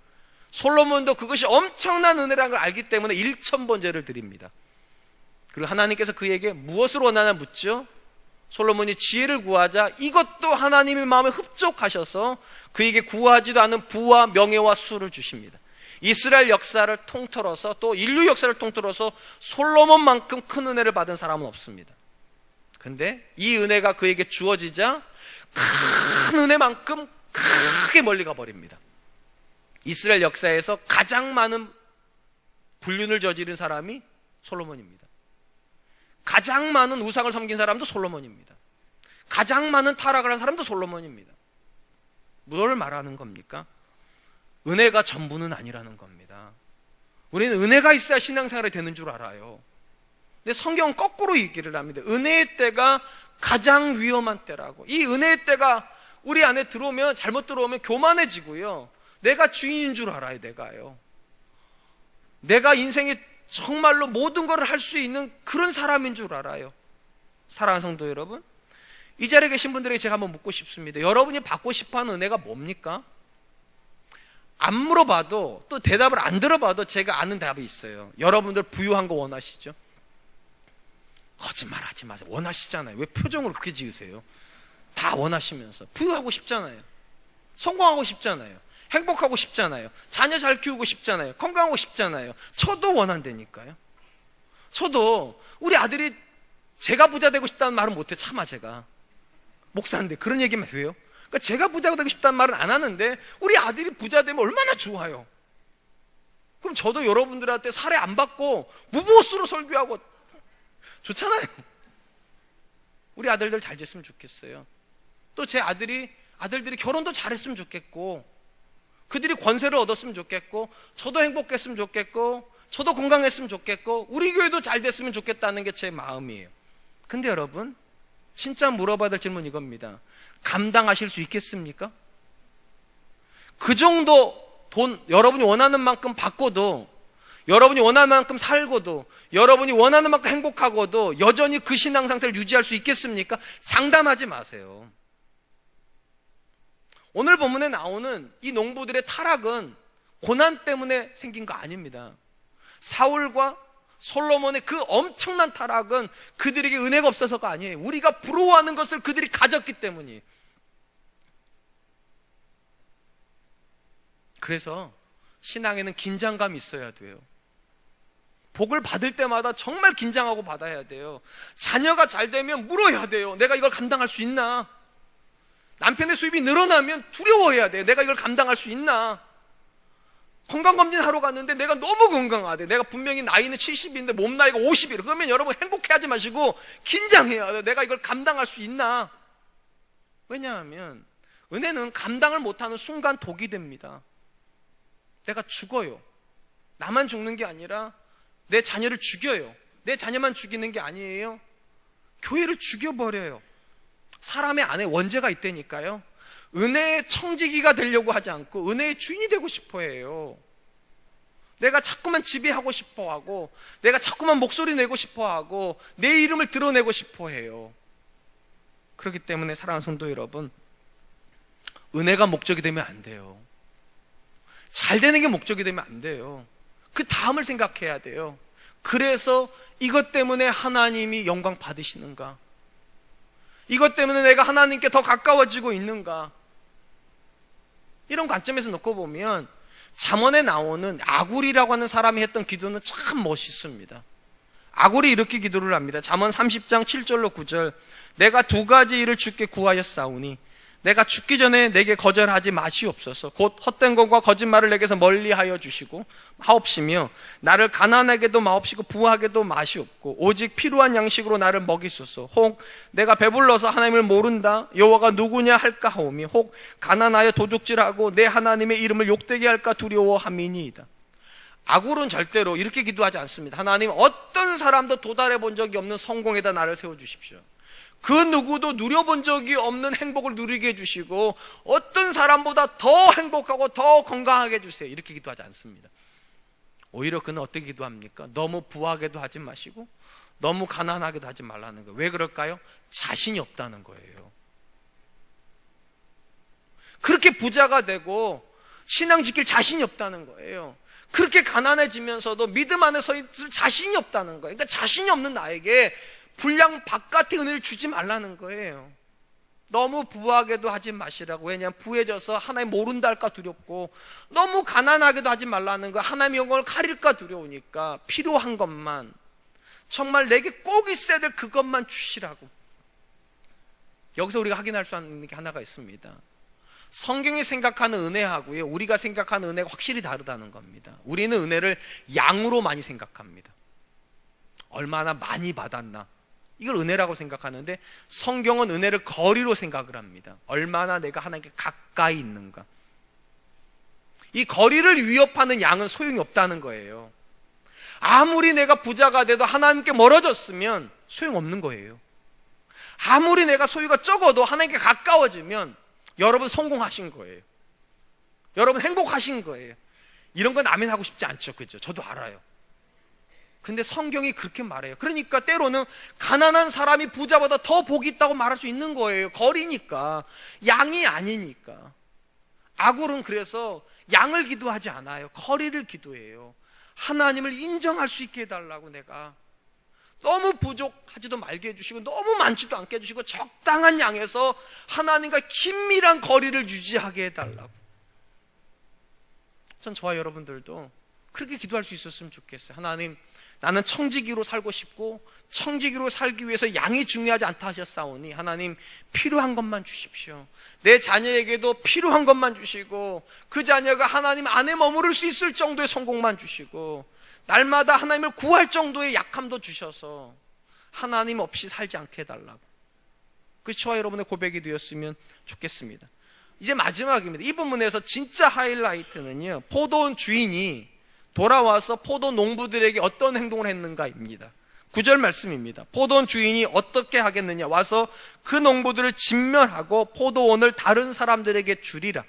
[SPEAKER 3] 솔로몬도 그것이 엄청난 은혜라는 걸 알기 때문에 1000번제를 드립니다. 그리고 하나님께서 그에게 무엇을 원하나 묻죠. 솔로몬이 지혜를 구하자 이것도 하나님의 마음에 흡족하셔서 그에게 구하지도 않은 부와 명예와 수를 주십니다. 이스라엘 역사를 통틀어서 또 인류 역사를 통틀어서 솔로몬만큼 큰 은혜를 받은 사람은 없습니다. 그런데 이 은혜가 그에게 주어지자 큰 은혜만큼 크게 멀리 가버립니다. 이스라엘 역사에서 가장 많은 불륜을 저지른 사람이 솔로몬입니다. 가장 많은 우상을 섬긴 사람도 솔로몬입니다. 가장 많은 타락을 한 사람도 솔로몬입니다. 뭘 말하는 겁니까? 은혜가 전부는 아니라는 겁니다. 우리는 은혜가 있어야 신앙생활이 되는 줄 알아요. 근데 성경은 거꾸로 얘기를 합니다. 은혜의 때가 가장 위험한 때라고. 이 은혜의 때가 우리 안에 들어오면, 잘못 들어오면 교만해지고요, 내가 주인인 줄 알아요. 내가 인생에 정말로 모든 걸 할 수 있는 그런 사람인 줄 알아요. 사랑하는 성도 여러분, 이 자리에 계신 분들에게 제가 한번 묻고 싶습니다. 여러분이 받고 싶어하는 은혜가 뭡니까? 안 물어봐도, 또 대답을 안 들어봐도 제가 아는 답이 있어요. 여러분들 부유한 거 원하시죠? 거짓말하지 마세요. 원하시잖아요. 왜 표정으로 그렇게 지으세요? 다 원하시면서 부유하고 싶잖아요. 성공하고 싶잖아요. 행복하고 싶잖아요. 자녀 잘 키우고 싶잖아요. 건강하고 싶잖아요. 저도 원한다니까요. 저도 우리 아들이 제가 부자 되고 싶다는 말은 못해요. 차마 제가 목사인데 그런 얘기만 해요. 그러니까 제가 부자가 되고 싶다는 말은 안 하는데 우리 아들이 부자 되면 얼마나 좋아요. 그럼 저도 여러분들한테 살해 안 받고 무보수로 설교하고 좋잖아요. 우리 아들들 잘 됐으면 좋겠어요. 또 제 아들들이 결혼도 잘했으면 좋겠고, 그들이 권세를 얻었으면 좋겠고, 저도 행복했으면 좋겠고, 저도 건강했으면 좋겠고, 우리 교회도 잘 됐으면 좋겠다는 게 제 마음이에요. 근데 여러분, 진짜 물어봐야 될 질문 이겁니다. 감당하실 수 있겠습니까? 그 정도 돈 여러분이 원하는 만큼 받고도, 여러분이 원하는 만큼 살고도, 여러분이 원하는 만큼 행복하고도 여전히 그 신앙 상태를 유지할 수 있겠습니까? 장담하지 마세요. 오늘 본문에 나오는 이 농부들의 타락은 고난 때문에 생긴 거 아닙니다. 사울과 솔로몬의 그 엄청난 타락은 그들에게 은혜가 없어서가 아니에요. 우리가 부러워하는 것을 그들이 가졌기 때문이에요. 그래서 신앙에는 긴장감이 있어야 돼요. 복을 받을 때마다 정말 긴장하고 받아야 돼요. 자녀가 잘 되면 물어야 돼요. 내가 이걸 감당할 수 있나? 남편의 수입이 늘어나면 두려워해야 돼요. 내가 이걸 감당할 수 있나? 건강검진 하러 갔는데 내가 너무 건강하대. 내가 분명히 나이는 70인데 몸 나이가 50이래. 그러면 여러분 행복해하지 마시고 긴장해야 돼요. 내가 이걸 감당할 수 있나? 왜냐하면 은혜는 감당을 못하는 순간 독이 됩니다. 내가 죽어요. 나만 죽는 게 아니라 내 자녀를 죽여요. 내 자녀만 죽이는 게 아니에요. 교회를 죽여버려요. 사람의 안에 원죄가 있다니까요. 은혜의 청지기가 되려고 하지 않고 은혜의 주인이 되고 싶어 해요. 내가 자꾸만 지배하고 싶어 하고, 내가 자꾸만 목소리 내고 싶어 하고, 내 이름을 드러내고 싶어 해요. 그렇기 때문에 사랑하는 성도 여러분, 은혜가 목적이 되면 안 돼요. 잘 되는 게 목적이 되면 안 돼요. 그 다음을 생각해야 돼요. 그래서 이것 때문에 하나님이 영광 받으시는가? 이것 때문에 내가 하나님께 더 가까워지고 있는가? 이런 관점에서 놓고 보면 잠언에 나오는 아굴이라고 하는 사람이 했던 기도는 참 멋있습니다. 아굴이 이렇게 기도를 합니다. 잠언 30장 7절로 9절. 내가 두 가지 일을 주께 구하였사오니 내가 죽기 전에 내게 거절하지 마시옵소서. 곧 헛된 것과 거짓말을 내게서 멀리하여 주시고 하옵시며 나를 가난하게도 마옵시고 부하게도 마시옵고 오직 필요한 양식으로 나를 먹이소서. 혹 내가 배불러서 하나님을 모른다 여호와가 누구냐 할까 하오미 혹 가난하여 도둑질하고 내 하나님의 이름을 욕되게 할까 두려워함이니이다. 아굴은 절대로 이렇게 기도하지 않습니다. 하나님, 어떤 사람도 도달해 본 적이 없는 성공에다 나를 세워주십시오. 그 누구도 누려본 적이 없는 행복을 누리게 해주시고 어떤 사람보다 더 행복하고 더 건강하게 해주세요. 이렇게 기도하지 않습니다. 오히려 그는 어떻게 기도합니까? 너무 부하게도 하지 마시고 너무 가난하게도 하지 말라는 거예요. 왜 그럴까요? 자신이 없다는 거예요. 그렇게 부자가 되고 신앙 지킬 자신이 없다는 거예요. 그렇게 가난해지면서도 믿음 안에 서 있을 자신이 없다는 거예요. 그러니까 자신이 없는 나에게 분량 바깥의 은혜를 주지 말라는 거예요. 너무 부하게도 하지 마시라고. 왜냐하면 부해져서 하나님 모른다 할까 두렵고, 너무 가난하게도 하지 말라는 거예요. 하나님의 영광을 가릴까 두려우니까 필요한 것만, 정말 내게 꼭 있어야 될 그것만 주시라고. 여기서 우리가 확인할 수 있는 게 하나가 있습니다. 성경이 생각하는 은혜하고요, 우리가 생각하는 은혜가 확실히 다르다는 겁니다. 우리는 은혜를 양으로 많이 생각합니다. 얼마나 많이 받았나, 이걸 은혜라고 생각하는데 성경은 은혜를 거리로 생각을 합니다. 얼마나 내가 하나님께 가까이 있는가. 이 거리를 위협하는 양은 소용이 없다는 거예요. 아무리 내가 부자가 돼도 하나님께 멀어졌으면 소용없는 거예요. 아무리 내가 소유가 적어도 하나님께 가까워지면 여러분 성공하신 거예요. 여러분 행복하신 거예요. 이런 건 아멘 하고 싶지 않죠. 그죠? 저도 알아요. 근데 성경이 그렇게 말해요. 그러니까 때로는 가난한 사람이 부자보다 더 복이 있다고 말할 수 있는 거예요. 거리니까, 양이 아니니까. 아굴은 그래서 양을 기도하지 않아요. 거리를 기도해요. 하나님을 인정할 수 있게 해달라고. 내가 너무 부족하지도 말게 해주시고 너무 많지도 않게 해주시고 적당한 양에서 하나님과 긴밀한 거리를 유지하게 해달라고. 전 저와 여러분들도 그렇게 기도할 수 있었으면 좋겠어요. 하나님, 나는 청지기로 살고 싶고 청지기로 살기 위해서 양이 중요하지 않다 하셨사오니 하나님, 필요한 것만 주십시오. 내 자녀에게도 필요한 것만 주시고 그 자녀가 하나님 안에 머무를 수 있을 정도의 성공만 주시고 날마다 하나님을 구할 정도의 약함도 주셔서 하나님 없이 살지 않게 해달라고. 그것이 저와 여러분의 고백이 되었으면 좋겠습니다. 이제 마지막입니다. 이 부분에서 진짜 하이라이트는요, 포도원 주인이 돌아와서 포도 농부들에게 어떤 행동을 했는가입니다. 9절 말씀입니다. 포도원 주인이 어떻게 하겠느냐, 와서 그 농부들을 진멸하고 포도원을 다른 사람들에게 주리라.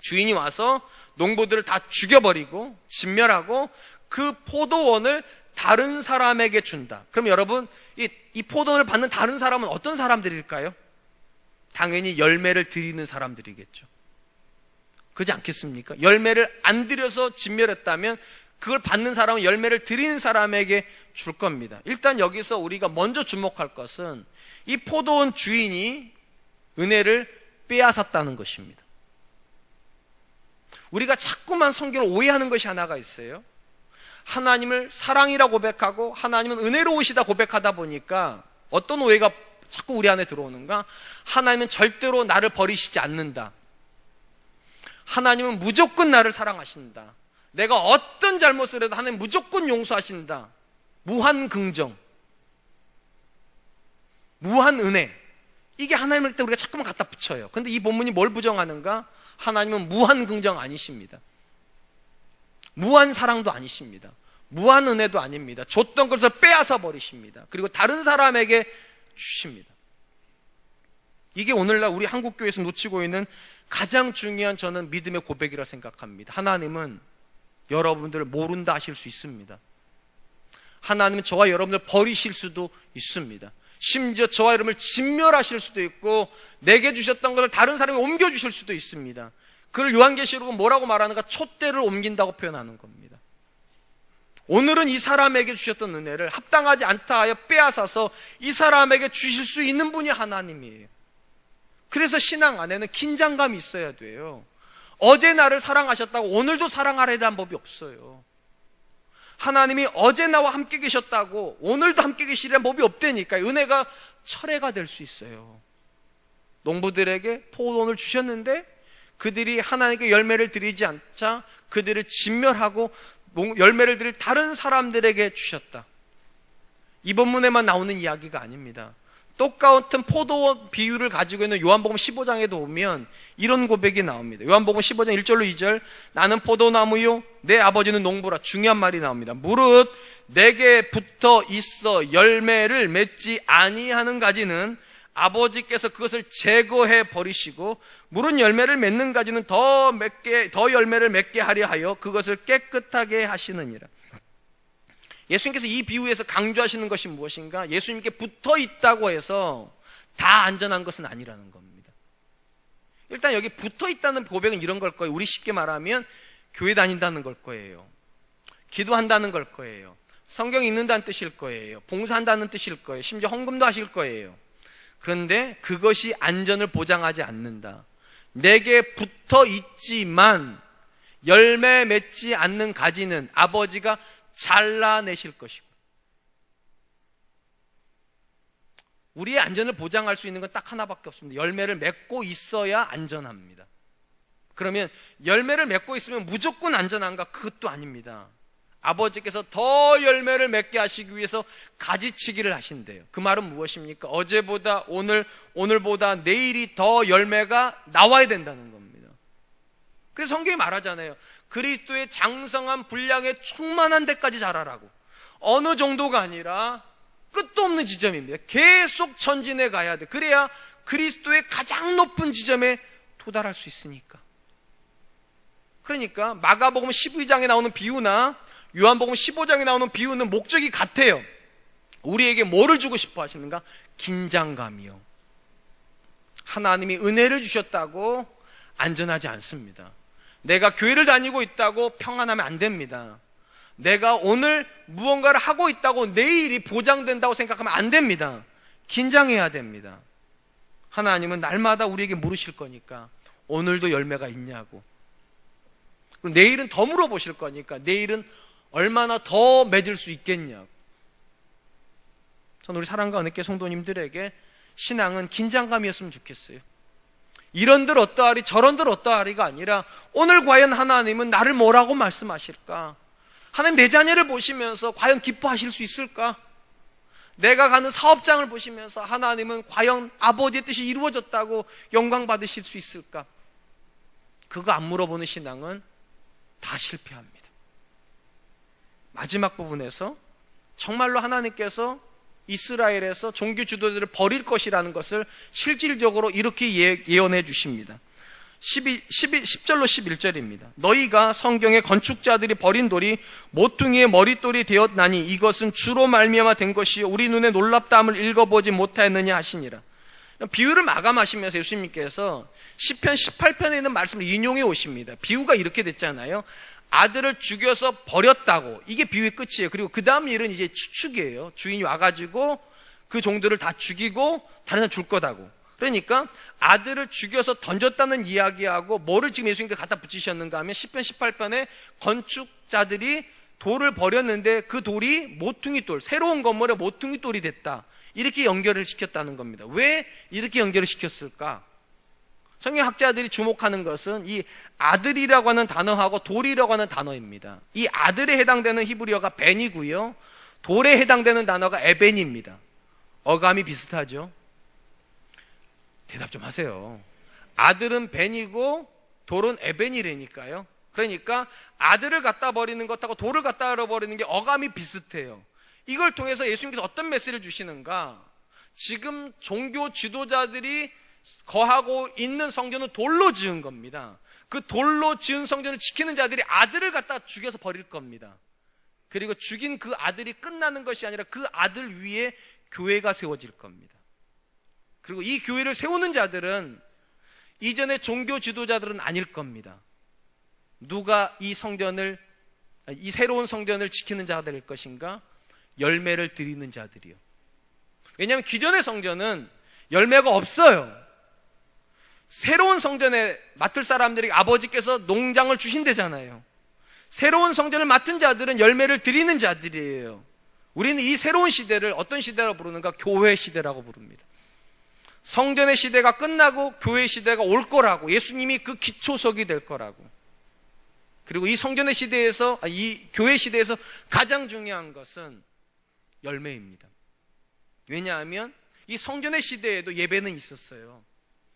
[SPEAKER 3] 주인이 와서 농부들을 다 죽여버리고 진멸하고 그 포도원을 다른 사람에게 준다. 그럼 여러분, 이 포도원을 받는 다른 사람은 어떤 사람들일까요? 당연히 열매를 드리는 사람들이겠죠. 그렇지 않겠습니까? 열매를 안 드려서 진멸했다면 그걸 받는 사람은 열매를 드리는 사람에게 줄 겁니다. 일단 여기서 우리가 먼저 주목할 것은 이 포도원 주인이 은혜를 빼앗았다는 것입니다. 우리가 자꾸만 성경을 오해하는 것이 하나가 있어요. 하나님을 사랑이라 고백하고 하나님은 은혜로우시다 고백하다 보니까 어떤 오해가 자꾸 우리 안에 들어오는가? 하나님은 절대로 나를 버리시지 않는다. 하나님은 무조건 나를 사랑하신다. 내가 어떤 잘못을 해도 하나님 무조건 용서하신다. 무한 긍정, 무한 은혜. 이게 하나님을 때 우리가 자꾸만 갖다 붙여요. 근데 이 본문이 뭘 부정하는가? 하나님은 무한 긍정 아니십니다. 무한 사랑도 아니십니다. 무한 은혜도 아닙니다. 줬던 것을 빼앗아 버리십니다. 그리고 다른 사람에게 주십니다. 이게 오늘날 우리 한국교회에서 놓치고 있는 가장 중요한 저는 믿음의 고백이라 생각합니다. 하나님은 여러분들을 모른다 하실 수 있습니다. 하나님은 저와 여러분들 버리실 수도 있습니다. 심지어 저와 여러분을 진멸하실 수도 있고 내게 주셨던 것을 다른 사람이 옮겨주실 수도 있습니다. 그걸 요한계시록은 뭐라고 말하는가? 촛대를 옮긴다고 표현하는 겁니다. 오늘은 이 사람에게 주셨던 은혜를 합당하지 않다 하여 빼앗아서 이 사람에게 주실 수 있는 분이 하나님이에요. 그래서 신앙 안에는 긴장감이 있어야 돼요. 어제 나를 사랑하셨다고 오늘도 사랑하려 한 법이 없어요. 하나님이 어제 나와 함께 계셨다고 오늘도 함께 계시려는 법이 없다니까요. 은혜가 철회가 될 수 있어요. 농부들에게 포도원을 주셨는데 그들이 하나님께 열매를 드리지 않자 그들을 진멸하고 열매를 드릴 다른 사람들에게 주셨다. 이 본문에만 나오는 이야기가 아닙니다. 똑같은 포도원 비유를 가지고 있는 요한복음 15장에도 보면 이런 고백이 나옵니다. 요한복음 15장 1절로 2절, 나는 포도나무요 내 아버지는 농부라. 중요한 말이 나옵니다. 무릇 내게 붙어 있어 열매를 맺지 아니하는 가지는 아버지께서 그것을 제거해 버리시고 무릇 열매를 맺는 가지는 더 열매를 맺게 하려 하여 그것을 깨끗하게 하시느니라. 예수님께서 이 비유에서 강조하시는 것이 무엇인가? 예수님께 붙어 있다고 해서 다 안전한 것은 아니라는 겁니다. 일단 여기 붙어 있다는 고백은 이런 걸 거예요. 우리 쉽게 말하면 교회 다닌다는 걸 거예요. 기도한다는 걸 거예요. 성경 읽는다는 뜻일 거예요. 봉사한다는 뜻일 거예요. 심지어 헌금도 하실 거예요. 그런데 그것이 안전을 보장하지 않는다. 내게 붙어 있지만 열매 맺지 않는 가지는 아버지가 잘라내실 것이고, 우리의 안전을 보장할 수 있는 건 딱 하나밖에 없습니다. 열매를 맺고 있어야 안전합니다. 그러면 열매를 맺고 있으면 무조건 안전한가? 그것도 아닙니다. 아버지께서 더 열매를 맺게 하시기 위해서 가지치기를 하신대요. 그 말은 무엇입니까? 어제보다 오늘보다 내일이 더 열매가 나와야 된다는 겁니다. 그래서 성경이 말하잖아요. 그리스도의 장성한 분량에 충만한 데까지 자라라고. 어느 정도가 아니라 끝도 없는 지점입니다. 계속 전진해 가야 돼. 그래야 그리스도의 가장 높은 지점에 도달할 수 있으니까. 그러니까 마가복음 12장에 나오는 비유나 요한복음 15장에 나오는 비유는 목적이 같아요. 우리에게 뭐를 주고 싶어 하시는가? 긴장감이요. 하나님이 은혜를 주셨다고 안전하지 않습니다. 내가 교회를 다니고 있다고 평안하면 안 됩니다. 내가 오늘 무언가를 하고 있다고 내일이 보장된다고 생각하면 안 됩니다. 긴장해야 됩니다. 하나님은 날마다 우리에게 물으실 거니까 오늘도 열매가 있냐고. 그리고 내일은 더 물어보실 거니까 내일은 얼마나 더 맺을 수 있겠냐고. 저는 우리 사랑과 은혜교회 성도님들에게 신앙은 긴장감이었으면 좋겠어요. 이런들 어떠하리 저런들 어떠하리가 아니라 오늘 과연 하나님은 나를 뭐라고 말씀하실까? 하나님 내 자녀를 보시면서 과연 기뻐하실 수 있을까? 내가 가는 사업장을 보시면서 하나님은 과연 아버지의 뜻이 이루어졌다고 영광 받으실 수 있을까? 그거 안 물어보는 신앙은 다 실패합니다. 마지막 부분에서 정말로 하나님께서 이스라엘에서 종교 지도자들을 버릴 것이라는 것을 실질적으로 이렇게 예언해 주십니다. 10절로 11절입니다. 너희가 성경의 건축자들이 버린 돌이 모퉁이의 머릿돌이 되었나니 이것은 주로 말미암아 된 것이요 우리 눈에 놀랍다함을 읽어보지 못하였느냐 하시니라. 비유를 마감하시면서 예수님께서 시편 18편에 있는 말씀을 인용해 오십니다. 비유가 이렇게 됐잖아요. 아들을 죽여서 버렸다고. 이게 비유의 끝이에요. 그리고 그 다음 일은 이제 추측이에요. 주인이 와가지고 그 종들을 다 죽이고 다른 사람 줄 거다고. 그러니까 아들을 죽여서 던졌다는 이야기하고 뭐를 지금 예수님께 갖다 붙이셨는가 하면 시편 18편에 건축자들이 돌을 버렸는데 그 돌이 모퉁이돌, 새로운 건물의 모퉁이돌이 됐다. 이렇게 연결을 시켰다는 겁니다. 왜 이렇게 연결을 시켰을까? 성경학자들이 주목하는 것은 이 아들이라고 하는 단어하고 돌이라고 하는 단어입니다. 이 아들에 해당되는 히브리어가 벤이고요. 돌에 해당되는 단어가 에벤입니다. 어감이 비슷하죠? 대답 좀 하세요. 아들은 벤이고 돌은 에벤이라니까요. 그러니까 아들을 갖다 버리는 것하고 돌을 갖다 버리는 게 어감이 비슷해요. 이걸 통해서 예수님께서 어떤 메시지를 주시는가? 지금 종교 지도자들이 거하고 있는 성전은 돌로 지은 겁니다. 그 돌로 지은 성전을 지키는 자들이 아들을 갖다 죽여서 버릴 겁니다. 그리고 죽인 그 아들이 끝나는 것이 아니라 그 아들 위에 교회가 세워질 겁니다. 그리고 이 교회를 세우는 자들은 이전의 종교 지도자들은 아닐 겁니다. 누가 이 새로운 성전을 지키는 자가 될 것인가? 열매를 드리는 자들이요. 왜냐하면 기존의 성전은 열매가 없어요. 새로운 성전에 맡을 사람들에게 아버지께서 농장을 주신대잖아요. 새로운 성전을 맡은 자들은 열매를 드리는 자들이에요. 우리는 이 새로운 시대를 어떤 시대라고 부르는가? 교회 시대라고 부릅니다. 성전의 시대가 끝나고 교회 시대가 올 거라고, 예수님이 그 기초석이 될 거라고. 그리고 이 성전의 시대에서, 이 교회 시대에서 가장 중요한 것은 열매입니다. 왜냐하면 이 성전의 시대에도 예배는 있었어요.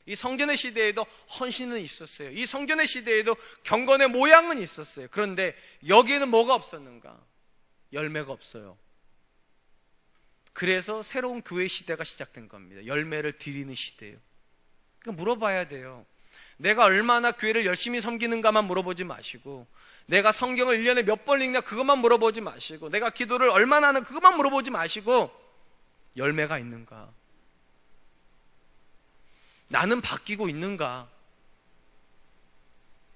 [SPEAKER 3] 이 성전의 시대에도 헌신은 있었어요. 이 성전의 시대에도 경건의 모양은 있었어요. 그런데 여기에는 뭐가 없었는가? 열매가 없어요. 그래서 새로운 교회 시대가 시작된 겁니다. 열매를 드리는 시대예요. 그러니까 물어봐야 돼요. 내가 얼마나 교회를 열심히 섬기는가만 물어보지 마시고, 내가 성경을 1년에 몇 번 읽냐 그것만 물어보지 마시고, 내가 기도를 얼마나 하는 그것만 물어보지 마시고, 열매가 있는가? 나는 바뀌고 있는가?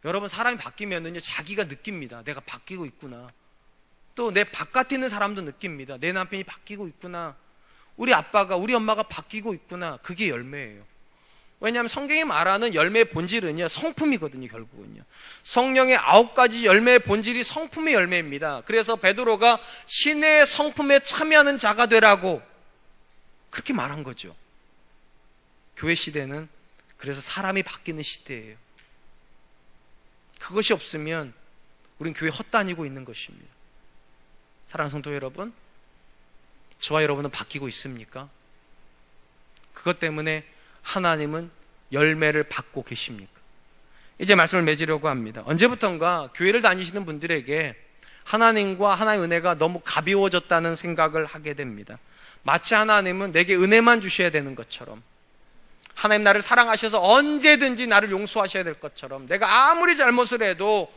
[SPEAKER 3] 여러분, 사람이 바뀌면은요, 자기가 느낍니다. 내가 바뀌고 있구나. 또 내 바깥에 있는 사람도 느낍니다. 내 남편이 바뀌고 있구나. 우리 아빠가, 우리 엄마가 바뀌고 있구나. 그게 열매예요. 왜냐하면 성경이 말하는 열매의 본질은요, 성품이거든요, 결국은요. 성령의 9가지 열매의 본질이 성품의 열매입니다. 그래서 베드로가 신의 성품에 참여하는 자가 되라고 그렇게 말한 거죠. 교회 시대는 그래서 사람이 바뀌는 시대예요. 그것이 없으면 우린 교회 헛다니고 있는 것입니다. 사랑하는 성도 여러분, 저와 여러분은 바뀌고 있습니까? 그것 때문에 하나님은 열매를 받고 계십니까? 이제 말씀을 맺으려고 합니다. 언제부턴가 교회를 다니시는 분들에게 하나님과 하나님의 은혜가 너무 가벼워졌다는 생각을 하게 됩니다. 마치 하나님은 내게 은혜만 주셔야 되는 것처럼, 하나님 나를 사랑하셔서 언제든지 나를 용서하셔야 될 것처럼, 내가 아무리 잘못을 해도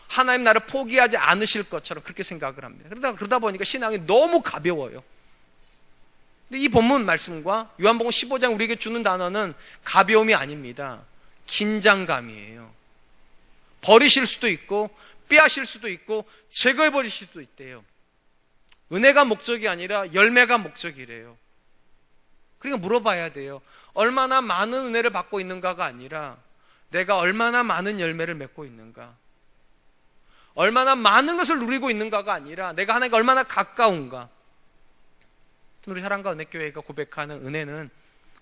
[SPEAKER 3] 하나님 나를 포기하지 않으실 것처럼 그렇게 생각을 합니다. 그러다 보니까 신앙이 너무 가벼워요. 근데 이 본문 말씀과 요한복음 15장 우리에게 주는 단어는 가벼움이 아닙니다. 긴장감이에요. 버리실 수도 있고 빼앗을 수도 있고 제거해 버리실 수도 있대요. 은혜가 목적이 아니라 열매가 목적이래요. 그러니까 물어봐야 돼요. 얼마나 많은 은혜를 받고 있는가가 아니라 내가 얼마나 많은 열매를 맺고 있는가, 얼마나 많은 것을 누리고 있는가가 아니라 내가 하나님과 얼마나 가까운가. 우리 사랑과 은혜교회가 고백하는 은혜는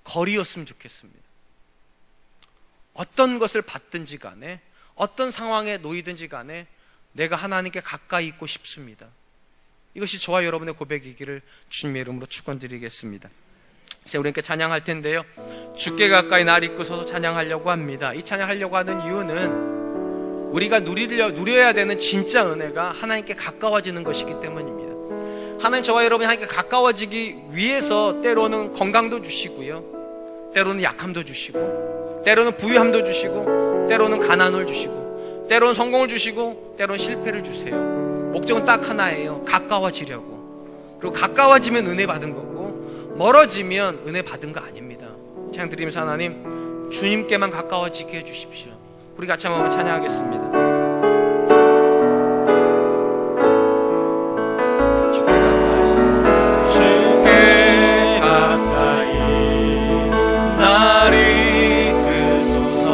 [SPEAKER 3] 거리였으면 좋겠습니다. 어떤 것을 받든지 간에, 어떤 상황에 놓이든지 간에 내가 하나님께 가까이 있고 싶습니다. 이것이 저와 여러분의 고백이기를 주님의 이름으로 축원드리겠습니다. 이제 우리 함께 찬양할 텐데요, 주께 가까이 날 이끄소서 찬양하려고 합니다. 이 찬양하려고 하는 이유는 우리가 누려야 되는 진짜 은혜가 하나님께 가까워지는 것이기 때문입니다. 하나님, 저와 여러분이 하나님께 가까워지기 위해서 때로는 건강도 주시고요, 때로는 약함도 주시고, 때로는 부유함도 주시고, 때로는 가난을 주시고, 때로는 성공을 주시고, 때로는 실패를 주세요. 목적은 딱 하나예요. 가까워지려고. 그리고 가까워지면 은혜 받은 거고, 멀어지면 은혜 받은 거 아닙니다. 찬양 드리면서 하나님, 주님께만 가까워지게 해주십시오. 우리 같이 한번 찬양하겠습니다. 주께 가까이 날 이끄소서.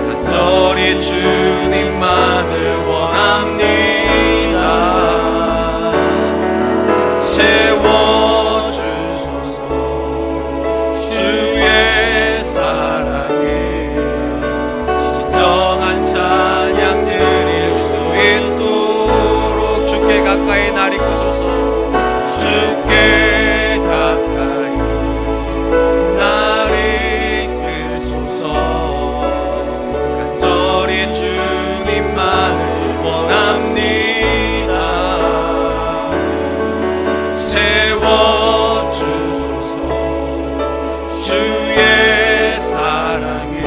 [SPEAKER 3] 간절히 주님만을 원합니다. 채워주소서. 주의 사랑에 진정한 찬양 드릴 수 있도록 주께 가까이 날 이끄소서. 주께 가까이 날 이끄소서. 간절히 주님만을 원합니다. 채워주소서. 주의 사랑에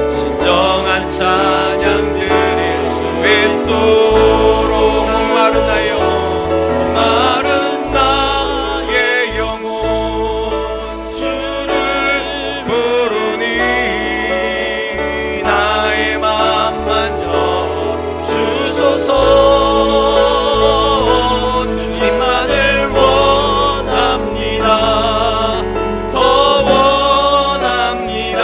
[SPEAKER 3] 진정한 찬양 드릴 수 있도록. 목마른 나의 영혼, 목마른 나의 영혼, 주를 부르니 나의 맘 만져 주소서. 주님만을 원합니다. 더 원합니다.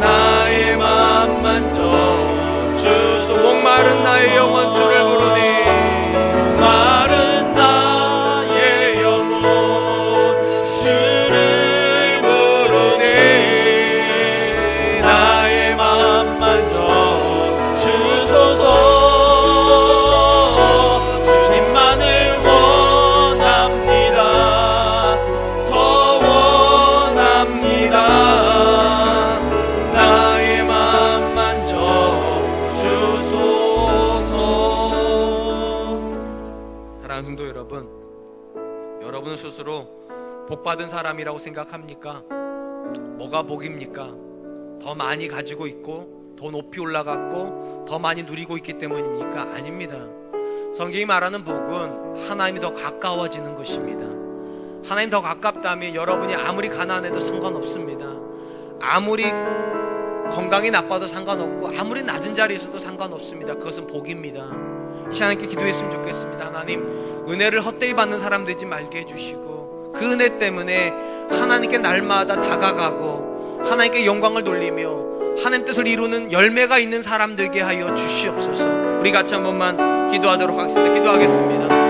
[SPEAKER 3] 나의 맘 만져 주소서. 목마른 나의 영혼, 주를 부르니 목마른 나의 영혼, 주를 부르니 나의 맘 만져 주소서. 주님만을 원합니다. 더 원합니다. 나의 맘 만져 주소서. 사랑하는 성도 여러분, 여러분 스스로 복받은 사람이라고 생각합니까? 뭐가 복입니까? 더 많이 가지고 있고, 더 높이 올라갔고, 더 많이 누리고 있기 때문입니까? 아닙니다. 성경이 말하는 복은 하나님이 더 가까워지는 것입니다. 하나님 더 가깝다면 여러분이 아무리 가난해도 상관없습니다. 아무리 건강이 나빠도 상관없고, 아무리 낮은 자리에 있어도 상관없습니다. 그것은 복입니다. 이 시간 함께 기도했으면 좋겠습니다. 하나님, 은혜를 헛되이 받는 사람 되지 말게 해주시고, 그 은혜 때문에 하나님께 날마다 다가가고 하나님께 영광을 돌리며 하나님 뜻을 이루는 열매가 있는 사람 되게 하여 주시옵소서. 우리 같이 한 번만 기도하도록 하겠습니다. 기도하겠습니다.